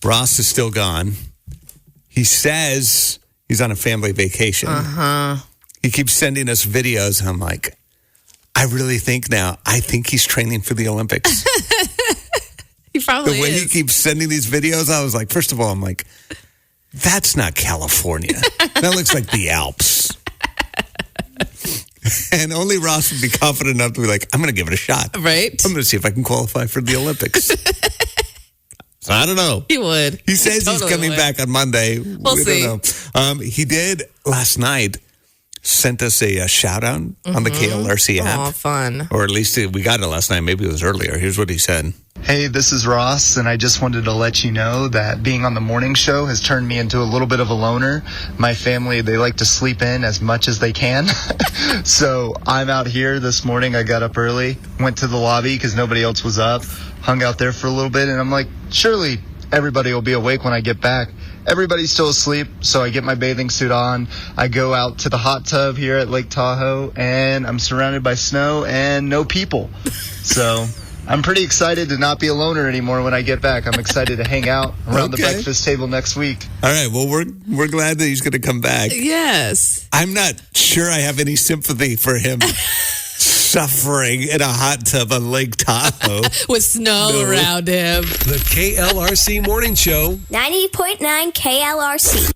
Ross is still gone. He says he's on a family vacation. He keeps sending us videos. I'm like, I really think now, I think he's training for the Olympics. He probably The way is. he keeps sending these videos, I was like, first of all, I'm like, that's not California. That looks like the Alps. And only Ross would be confident enough to be like, I'm going to give it a shot. Right? I'm going to see if I can qualify for the Olympics. So I don't know. He would. He says Totally he's coming would. back on Monday. We'll see. Don't know. He did last night. Sent us a shout out on the KLRC app. Aw, fun. Or at least we got it last night. Maybe it was earlier. Here's what he said. Hey, this is Ross, and I just wanted to let you know that being on the morning show has turned me into a little bit of a loner. My family, they like to sleep in as much as they can. So I'm out here this morning. I got up early, went to the lobby because nobody else was up, hung out there for a little bit, and I'm like, surely everybody will be awake when I get back. Everybody's still asleep, so I get my bathing suit on. I go out to the hot tub here at Lake Tahoe, and I'm surrounded by snow and no people. So I'm pretty excited to not be a loner anymore when I get back. I'm excited to hang out around the breakfast table next week. All right. Well, we're glad that he's going to come back. Yes. I'm not sure I have any sympathy for him suffering in a hot tub on Lake Tahoe. With snow around him. The KLRC Morning Show. 90.9 KLRC.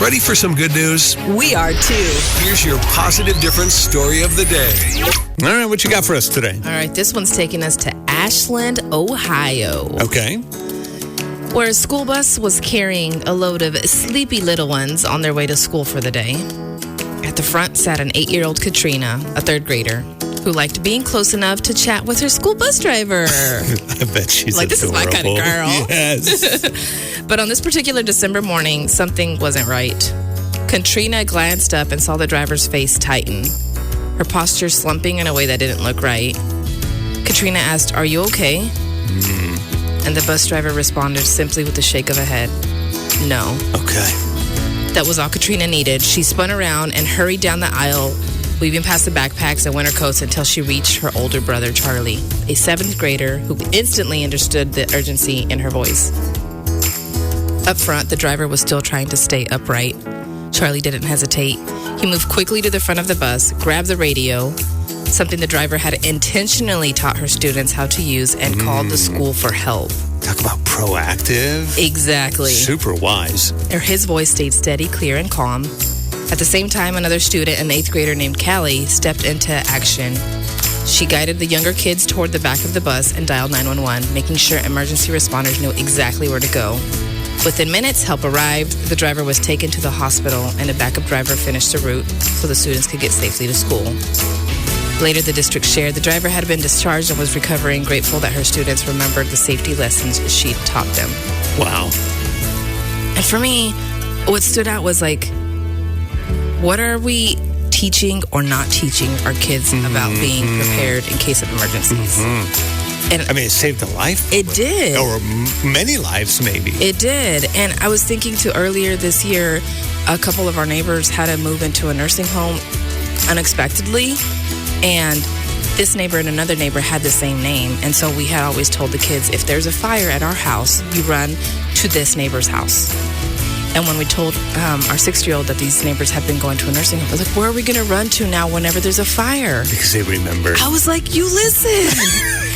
Ready for some good news? We are too. Here's your positive difference story of the day. All right. What you got for us today? All right, this one's taking us to Ashland, Ohio, Okay. where a school bus was carrying a load of sleepy little ones on their way to school for the day. At the front sat an 8-year-old Katrina, a third grader, who liked being close enough to chat with her school bus driver. I bet she's Like, this is my kind of adorable. girl. Yes. But on this particular December morning, something wasn't right. Katrina glanced up and saw the driver's face tighten, her posture slumping in a way that didn't look right. Katrina asked, "Are you okay?" And the bus driver responded simply with a shake of a head. No. Okay. That was all Katrina needed. She spun around and hurried down the aisle, weaving past the backpacks and winter coats until she reached her older brother, Charlie, a 7th grader who instantly understood the urgency in her voice. Up front, the driver was still trying to stay upright. Charlie didn't hesitate. He moved quickly to the front of the bus, grabbed the radio, something the driver had intentionally taught her students how to use, and called the school for help. Talk about proactive. Exactly. Super wise. His voice stayed steady, clear, and calm. At the same time, another student, an 8th grader named Callie, stepped into action. She guided the younger kids toward the back of the bus and dialed 911, making sure emergency responders knew exactly where to go. Within minutes, help arrived. The driver was taken to the hospital, and a backup driver finished the route so the students could get safely to school. Later, the district shared the driver had been discharged and was recovering, grateful that her students remembered the safety lessons she taught them. Wow. And for me, what stood out was like, what are we teaching or not teaching our kids about being prepared in case of emergencies? And I mean, it saved a life. it did. Or many lives, maybe. It did. And I was thinking too, earlier this year, a couple of our neighbors had to move into a nursing home unexpectedly. And this neighbor and another neighbor had the same name. And so we had always told the kids, if there's a fire at our house, you run to this neighbor's house. And when we told our 6-year-old that these neighbors had been going to a nursing home, I was like, where are we going to run to now whenever there's a fire? Because they remember. I was like, you listen.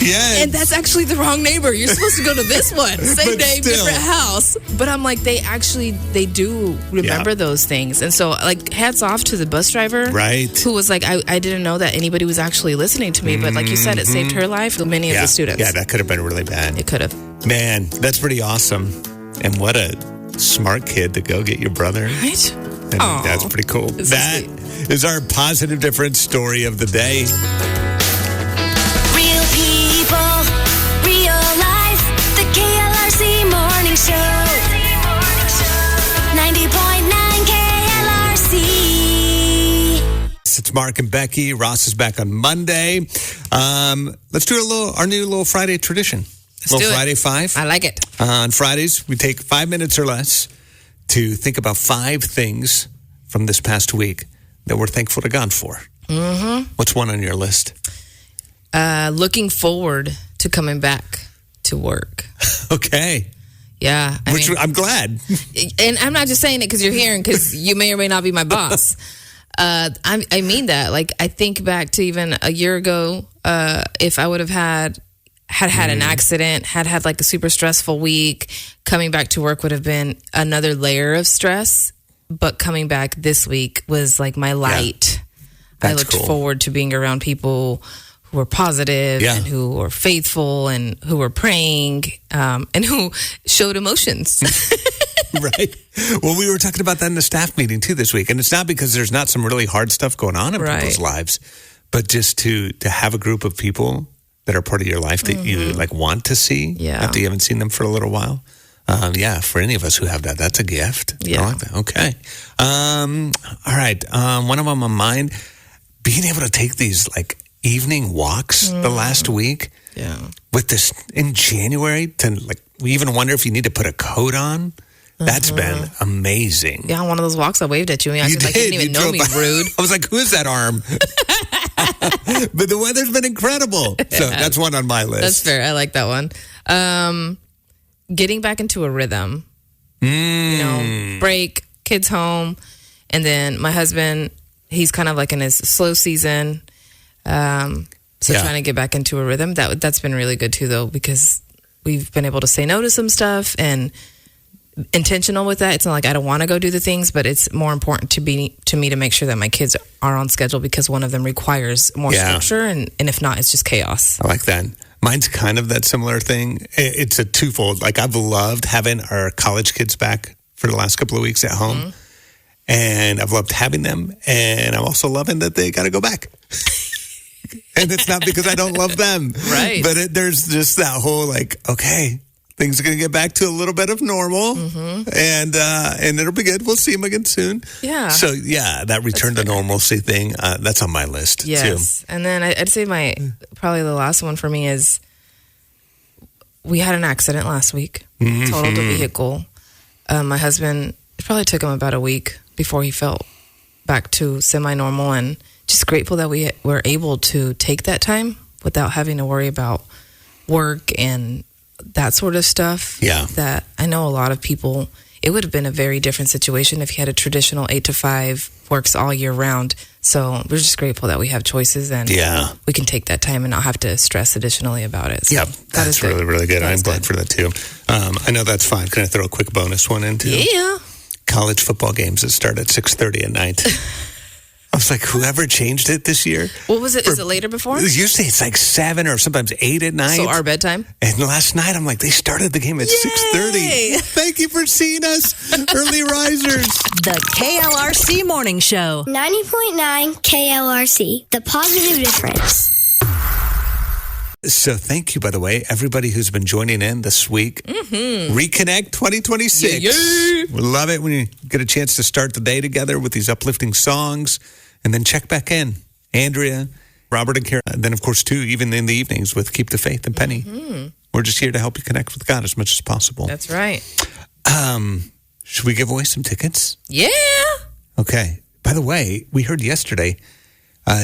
Yes. And that's actually the wrong neighbor. You're supposed to go to this one. Same But name, still. different house. But I'm like, they do remember those things. And so, like, hats off to the bus driver. Right. Who was like, I didn't know that anybody was actually listening to me. But like you said, it saved her life. Many of the students. Yeah, that could have been really bad. It could have. Man, that's pretty awesome. And what a smart kid to go get your brother. Right? And that's pretty cool. It's so That sweet. is our positive difference story of the day. Real people, real life. The KLRC Morning Show. 90.9 KLRC. It's Mark and Becky. Ross is back on Monday. Let's do our new little Friday tradition. Let's do it. Friday 5. I like it. On Fridays, we take 5 minutes or less to think about 5 things from this past week that we're thankful to God for. Mm-hmm. What's one on your list? Looking forward to coming back to work. Okay. Yeah. I'm glad. And I'm not just saying it because you're hearing, because you may or may not be my boss. I mean that. Like, I think back to even a year ago, if I would have had an accident, had like a super stressful week, coming back to work would have been another layer of stress. But coming back this week was like my light. Yeah. I looked forward to being around people who were positive and who were faithful and who were praying and who showed emotions. Right. Well, we were talking about that in the staff meeting too this week. And it's not because there's not some really hard stuff going on in people's lives, but just to have a group of people that are part of your life that you like want to see after you haven't seen them for a little while. For any of us who have that, that's a gift. Yeah. I like that. Okay. All right. One of them on mine, being able to take these like evening walks the last week. Yeah. With this in January to like, we even wonder if you need to put a coat on. That's been amazing. Yeah, on one of those walks I waved at you. And you didn't even know me, rude. I was like, who is that arm? But the weather's been incredible. So that's one on my list. That's fair. I like that one. Getting back into a rhythm. Break, kids home. And then my husband, he's kind of like in his slow season. Trying to get back into a rhythm. That's been really good too, though, because we've been able to say no to some stuff and intentional with that. It's not like I don't want to go do the things, but it's more important to me to make sure that my kids are on schedule because one of them requires more structure, and if not, it's just chaos. I like that. Mine's kind of that similar thing. It's a twofold. Like, I've loved having our college kids back for the last couple of weeks at home, and I've loved having them, and I'm also loving that they got to go back. And it's not because I don't love them, right? But there's just that whole like, okay, things are going to get back to a little bit of normal, and it'll be good. We'll see them again soon. Yeah. So, that return to normalcy thing, that's on my list, too. And then I'd say probably the last one for me is we had an accident last week, totaled a vehicle. My husband, it probably took him about a week before he felt back to semi-normal, and just grateful that we were able to take that time without having to worry about work and that sort of stuff. Yeah. That I know a lot of people, it would have been a very different situation if you had a traditional 8 to 5, works all year round. So we're just grateful that we have choices and we can take that time and not have to stress additionally about it. So that's really, really good. I'm glad for that too. I know that's fine. Can I throw a quick bonus one in too? Yeah. College football games that start at 6:30 at night. I was like, whoever changed it this year. What was it? Is it later before? Usually it's like 7 or sometimes 8 at night. So our bedtime? And last night, I'm like, they started the game at 6:30. Thank you for seeing us, early risers. The KLRC Morning Show. 90.9 KLRC, the positive difference. So thank you, by the way, everybody who's been joining in this week. Reconnect 2026. We love it when you get a chance to start the day together with these uplifting songs and then check back in. Andrea, Robert, and Karen. And then, of course, too, even in the evenings with Keep the Faith and Penny. We're just here to help you connect with God as much as possible. That's right. Should we give away some tickets? Yeah. Okay. By the way, we heard yesterday,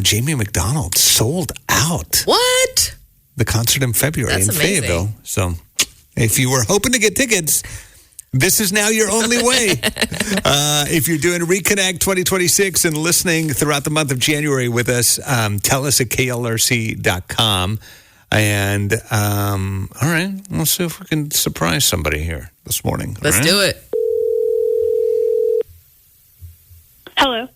Jamie McDonald sold out. What? The concert in February That's in amazing. Fayetteville. So if you were hoping to get tickets, this is now your only way. If you're doing Reconnect 2026 and listening throughout the month of January with us, tell us at klrc.com. And all right, we'll see if we can surprise somebody here this morning. Let's do it. Hello.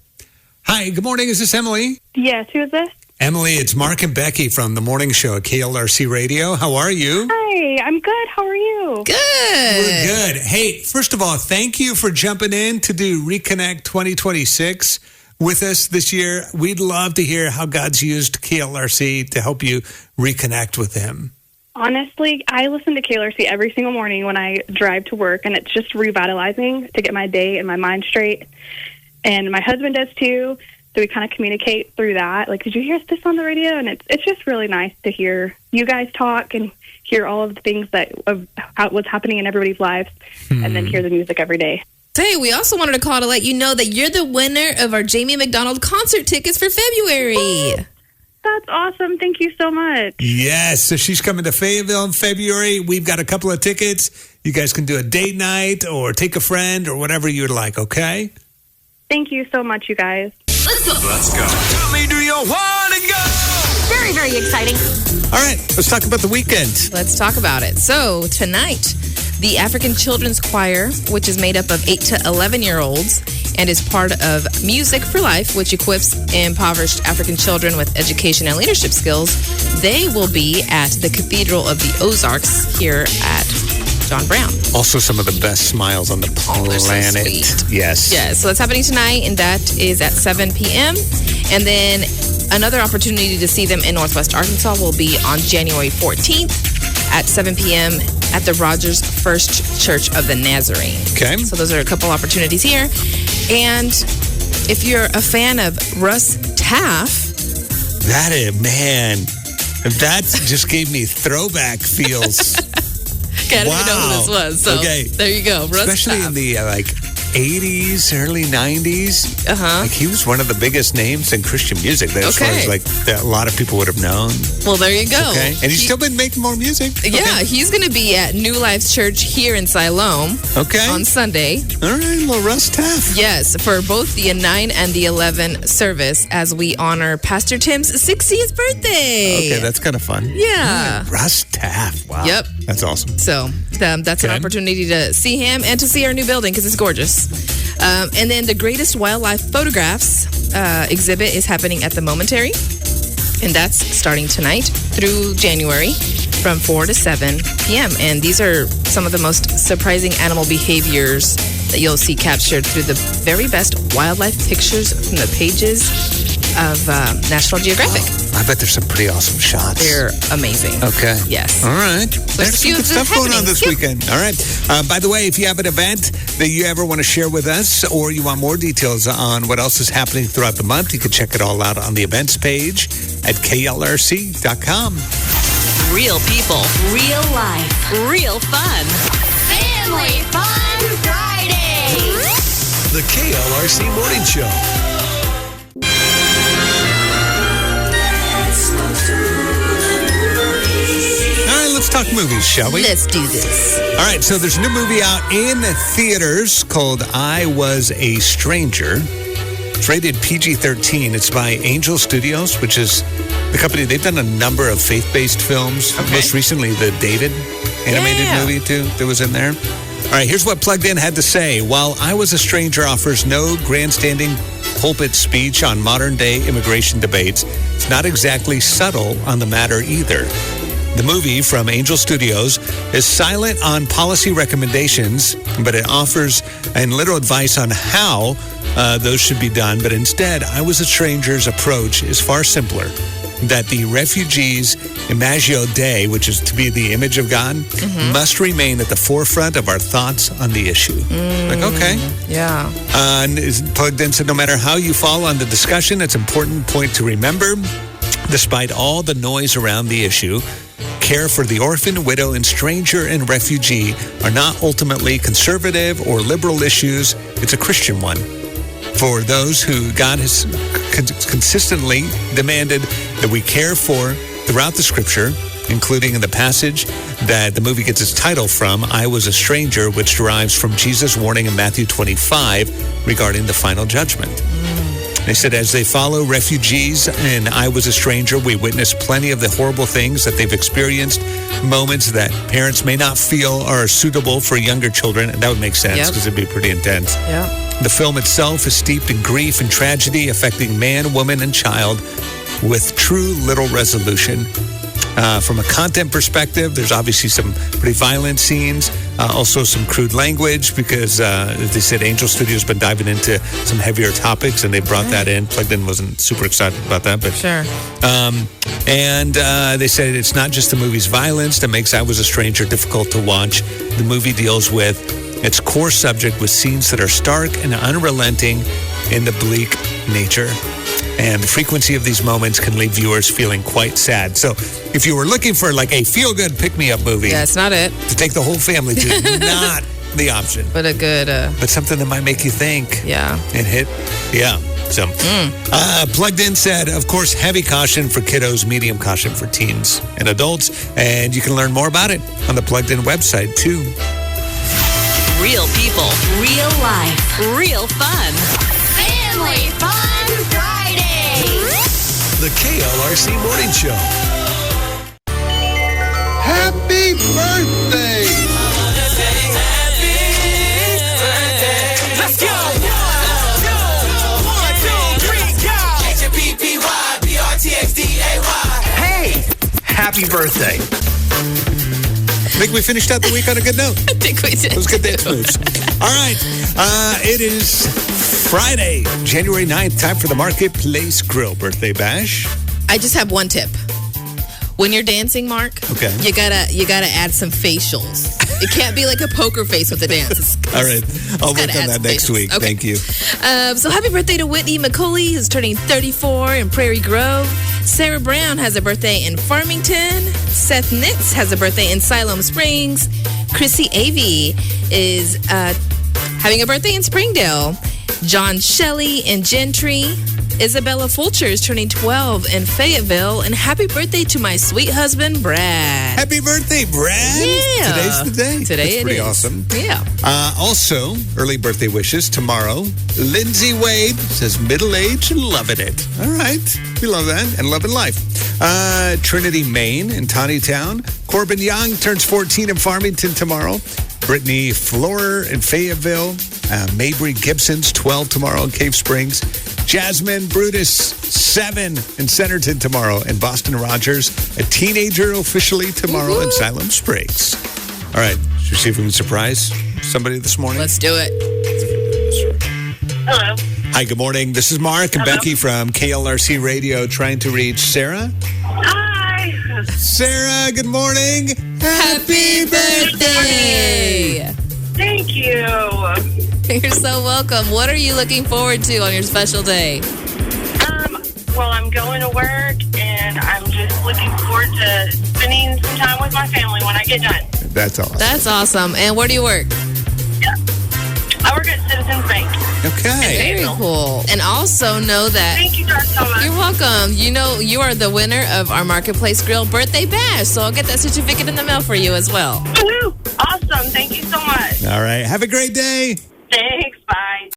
Hi, good morning. Is this Emily? Yes, who is this? Emily, it's Mark and Becky from the morning show at KLRC Radio. How are you? Hi, I'm good. How are you? Good. We're good. Hey, first of all, thank you for jumping in to do Reconnect 2026 with us this year. We'd love to hear how God's used KLRC to help you reconnect with Him. Honestly, I listen to KLRC every single morning when I drive to work, and it's just revitalizing to get my day and my mind straight. And my husband does too. So we kind of communicate through that. Like, did you hear this on the radio? And it's just really nice to hear you guys talk and hear all of the things of what's happening in everybody's lives, and then hear the music every day. Hey, we also wanted to call to let you know that you're the winner of our Jamie McDonald concert tickets for February. That's awesome. Thank you so much. Yes, so she's coming to Fayetteville in February. We've got a couple of tickets. You guys can do a date night or take a friend or whatever you'd like, okay? Thank you so much, you guys. Let's go. Let's go. Tell me, do you want to go? Very, very exciting. All right, let's talk about the weekend. Let's talk about it. So, tonight, the African Children's Choir, which is made up of 8 to 11-year-olds and is part of Music for Life, which equips impoverished African children with education and leadership skills, they will be at the Cathedral of the Ozarks here at John Brown. Also, some of the best smiles on the they're so planet. sweet. Yes. Yeah, so that's happening tonight, and that is at 7 p.m. And then another opportunity to see them in Northwest Arkansas will be on January 14th at 7 p.m. at the Rogers First Church of the Nazarene. Okay. So those are a couple opportunities here. And if you're a fan of Russ Taff, That just gave me throwback feels. I don't even know who this was. So Okay. there you go. Russ Especially Taff. in the 80s, early 90s. Uh-huh. He was one of the biggest names in Christian music that as far as that a lot of people would have known. Well, there you go. Okay. And he's still been making more music. Yeah, he's going to be at New Life's Church here in Siloam Okay. on Sunday. All right, little Russ Taff. Yes, for both the 9 and the 11 service as we honor Pastor Tim's 60th birthday. Okay, that's kind of fun. Yeah. Russ Taff. Wow. Yep. That's awesome. So that's an Okay. opportunity to see him and to see our new building because it's gorgeous. And then the Greatest Wildlife Photographs exhibit is happening at the Momentary. And that's starting tonight through January from 4 to 7 p.m. And these are some of the most surprising animal behaviors that you'll see captured through the very best wildlife pictures from the pages of National Geographic. I bet there's some pretty awesome shots. They're amazing. Okay. Yes. All right. There's There's a some few good stuff going on happenings. this Yep. weekend. All right. By the way, if you have an event that you ever want to share with us or you want more details on what else is happening throughout the month, you can check it all out on the events page at klrc.com. Real people, real life, real fun. Family Fun Friday. The KLRC Morning Show. All right, let's talk movies, shall we? Let's do this. All right, so there's a new movie out in theaters called I Was a Stranger. It's rated PG-13. It's by Angel Studios, which is the company. They've done a number of faith-based films. Okay. Most recently, the David animated Yeah. movie, too, that was in there. All right, here's what Plugged In had to say. While I Was a Stranger offers no grandstanding pulpit speech on modern-day immigration debates, it's not exactly subtle on the matter either. The movie from Angel Studios is silent on policy recommendations, but it offers little advice on how those should be done. But instead, I Was a Stranger's approach is far simpler. That the refugees' Imago Dei, which is to be the image of God, must remain at the forefront of our thoughts on the issue. Like, okay. Yeah. And Plugged In said, no matter how you fall on the discussion, it's an important point to remember. Despite all the noise around the issue, care for the orphan, widow, and stranger and refugee are not ultimately conservative or liberal issues. It's a Christian one. For those who God has consistently demanded that we care for throughout the scripture, including in the passage that the movie gets its title from, I Was a Stranger, which derives from Jesus' warning in Matthew 25 regarding the final judgment. They said, as they follow refugees and I Was a Stranger, we witness plenty of the horrible things that they've experienced, moments that parents may not feel are suitable for younger children. And that would make sense because it'd be pretty intense. Yeah. The film itself is steeped in grief and tragedy affecting man, woman, and child with true little resolution. From a content perspective, there's obviously some pretty violent scenes, also some crude language because, as they said, Angel Studios has been diving into some heavier topics and they brought that in. Plugged In wasn't super excited about that, but Sure. And they said it's not just the movie's violence that makes I Was a Stranger difficult to watch. The movie deals with its core subject with scenes that are stark and unrelenting in the bleak nature. And the frequency of these moments can leave viewers feeling quite sad. So if you were looking for like a feel-good pick-me-up movie Yeah, it's not it, to take the whole family to, not the option. but a good, But something that might make you think yeah. and hit. Yeah. So, Plugged In said, of course, heavy caution for kiddos, medium caution for teens and adults. And you can learn more about it on the Plugged In website, too. Real people, real life, real fun. Family Fun Friday. The KLRC Morning Show. Happy birthday! Let's go! Hey, happy birthday. I think we finished out the week on a good note. I think we did. Those good dance moves. All right. It is Friday, January 9th. Time for the Marketplace Grill Birthday Bash. I just have one tip. When you're dancing, Mark, Okay. you gotta add some facials. It can't be like a poker face with the dance. All right. I'll work gotta on add that some next facials. week. Okay. Thank you. So happy birthday to Whitney McCauley, who's turning 34 in Prairie Grove. Sarah Brown has a birthday in Farmington. Seth Nitz has a birthday in Siloam Springs. Chrissy Avey is having a birthday in Springdale. John Shelley in Gentry. Isabella Fulcher is turning 12 in Fayetteville. And happy birthday to my sweet husband, Brad. Happy birthday, Brad. Yeah. Today's the day. Today That's it pretty is. awesome. Yeah. Also, early birthday wishes tomorrow. Lindsay Wade says middle age and loving it. All right. We love that and loving life. Trinity Maine in Tawny Town. Corbin Young turns 14 in Farmington tomorrow. Brittany Florer in Fayetteville. Mabry Gibson's 12 tomorrow in Cave Springs. Jasmine Brutus, 7 in Centerton tomorrow. And Boston Rogers, a teenager officially tomorrow in Siloam Springs. All right. Should we see if we can surprise somebody this morning? Let's do it. Hello. Hi, good morning. This is Mark and Becky from KLRC Radio trying to reach Sarah. Hi. Sarah, good morning. Happy birthday! Thank you. You're so welcome. What are you looking forward to on your special day? Well, I'm going to work, and I'm just looking forward to spending some time with my family when I get done. That's awesome. That's awesome. And where do you work? I work at Citizens Bank. Okay. Very cool. And also know that Thank you guys so much. you're welcome. You know, you are the winner of our Marketplace Grill birthday bash. So I'll get that certificate in the mail for you as well. Woo-hoo. Awesome. Thank you so much. All right. Have a great day. Thanks. Bye.